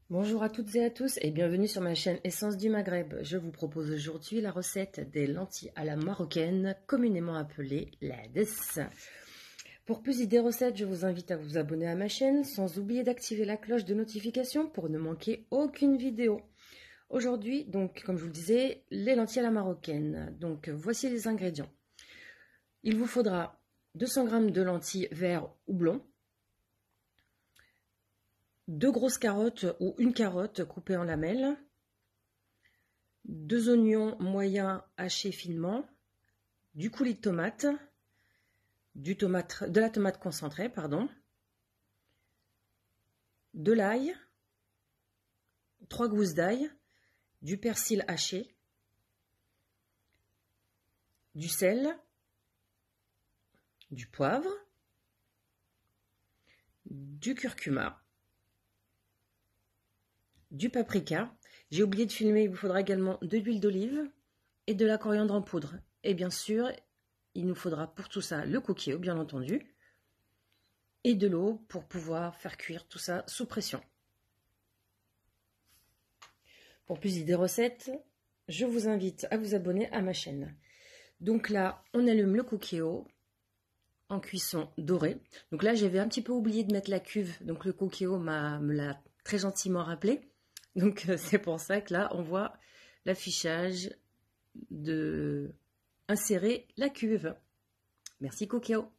Bonjour à toutes et à tous et bienvenue sur ma chaîne Essence du Maghreb. Je vous propose aujourd'hui la recette des lentilles à la marocaine, communément appelées lades. Pour plus d'idées recettes, je vous invite à vous abonner à ma chaîne sans oublier d'activer la cloche de notification pour ne manquer aucune vidéo. Aujourd'hui, donc, comme je vous le disais, les lentilles à la marocaine. Donc, voici les ingrédients. Il vous faudra 200 g de lentilles vertes ou blondes, 2 grosses carottes ou une carotte coupée en lamelles, 2 oignons moyens hachés finement, du coulis de tomate, de la tomate concentrée, de l'ail, 3 gousses d'ail, du persil haché, du sel, du poivre, du curcuma, du paprika. J'ai oublié de filmer, il vous faudra également de l'huile d'olive et de la coriandre en poudre. Et bien sûr, il nous faudra pour tout ça le cookie, bien entendu, et de l'eau pour pouvoir faire cuire tout ça sous pression. Pour plus d'idées recettes, je vous invite à vous abonner à ma chaîne. Donc là, on allume le cookéo en cuisson dorée. Donc là, j'avais un petit peu oublié de mettre la cuve, donc le cookéo me l'a très gentiment rappelé. Donc c'est pour ça que là, on voit l'affichage de insérer la cuve. Merci cookéo.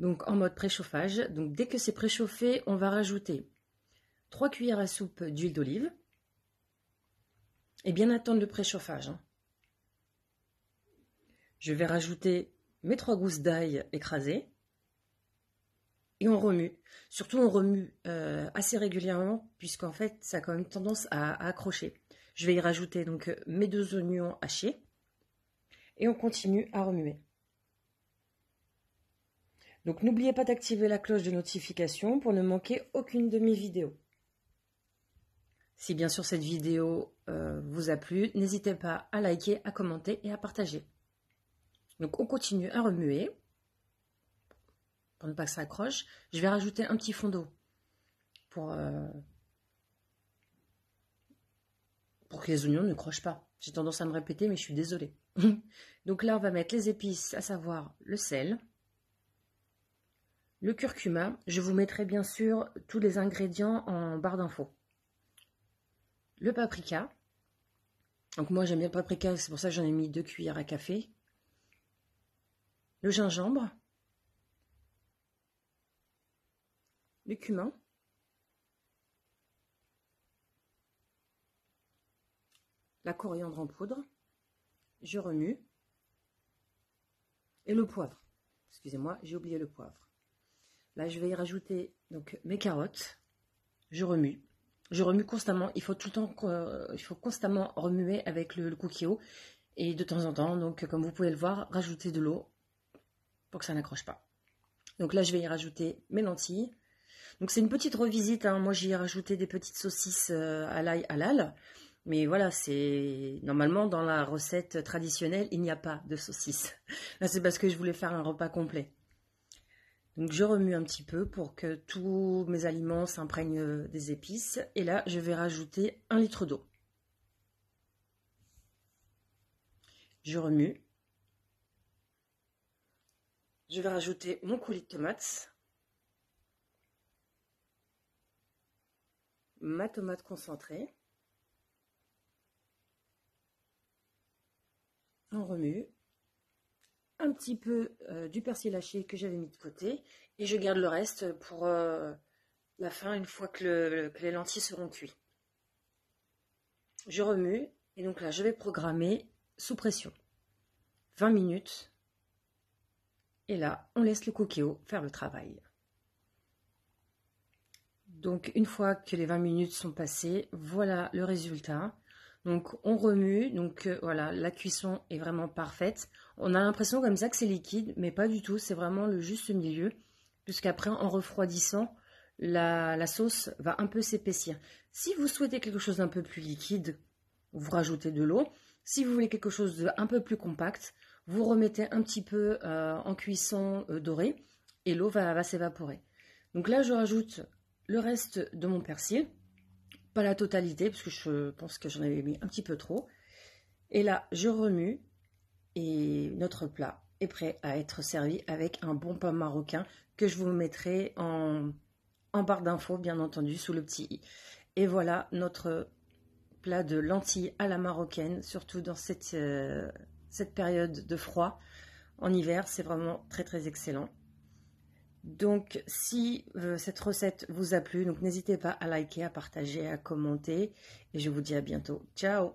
Donc en mode préchauffage. Donc dès que c'est préchauffé, on va rajouter 3 cuillères à soupe d'huile d'olive. Et bien attendre le préchauffage. Je vais rajouter mes 3 gousses d'ail écrasées. Et on remue. Surtout on remue assez régulièrement puisqu'en fait ça a quand même tendance à accrocher. Je vais y rajouter donc mes 2 oignons hachés. Et on continue à remuer. Donc n'oubliez pas d'activer la cloche de notification pour ne manquer aucune de mes vidéos. Si bien sûr cette vidéo vous a plu, n'hésitez pas à liker, à commenter et à partager. Donc on continue à remuer pour ne pas que ça accroche. Je vais rajouter un petit fond d'eau pour que les oignons ne crochent pas. J'ai tendance à me répéter mais je suis désolée. Donc là on va mettre les épices, à savoir le sel, le curcuma. Je vous mettrai bien sûr tous les ingrédients en barre d'infos. Le paprika. Donc moi j'aime bien le paprika, c'est pour ça que j'en ai mis 2 cuillères à café. Le gingembre. Le cumin. La coriandre en poudre. Je remue. Et le poivre. Excusez-moi, j'ai oublié le poivre. Là, je vais y rajouter donc mes carottes. Je remue. Je remue constamment. Il faut tout le temps, il faut constamment remuer avec le cookéo. Et de temps en temps, donc comme vous pouvez le voir, rajouter de l'eau pour que ça n'accroche pas. Donc là, je vais y rajouter mes lentilles. Donc c'est une petite revisite. Moi, j'y ai rajouté des petites saucisses à l'ail halal. Mais voilà, c'est normalement dans la recette traditionnelle, il n'y a pas de saucisses. Là, c'est parce que je voulais faire un repas complet. Donc je remue un petit peu pour que tous mes aliments s'imprègnent des épices. Et là, je vais rajouter 1 litre d'eau. Je remue. Je vais rajouter mon coulis de tomates. Ma tomate concentrée. On remue. Un petit peu du persil haché que j'avais mis de côté. Et je garde le reste pour la fin, une fois que les lentilles seront cuites. Je remue. Et donc là, je vais programmer sous pression 20 minutes. Et là, on laisse le cookéo faire le travail. Donc, une fois que les 20 minutes sont passées, voilà le résultat. Donc, on remue. Donc, voilà, la cuisson est vraiment parfaite. On a l'impression comme ça que c'est liquide, mais pas du tout. C'est vraiment le juste milieu. Puisqu'après, en refroidissant, la sauce va un peu s'épaissir. Si vous souhaitez quelque chose d'un peu plus liquide, vous rajoutez de l'eau. Si vous voulez quelque chose d'un peu plus compact, vous remettez un petit peu en cuisson dorée et l'eau va s'évaporer. Donc là, je rajoute le reste de mon persil. Pas la totalité, parce que je pense que j'en avais mis un petit peu trop. Et là, je remue et notre plat est prêt à être servi avec un bon pain marocain que je vous mettrai en barre d'infos, bien entendu, sous le petit i. Et voilà notre plat de lentilles à la marocaine, surtout dans cette période de froid. En hiver, c'est vraiment très très excellent. Donc, si cette recette vous a plu, donc n'hésitez pas à liker, à partager, à commenter. Et je vous dis à bientôt. Ciao!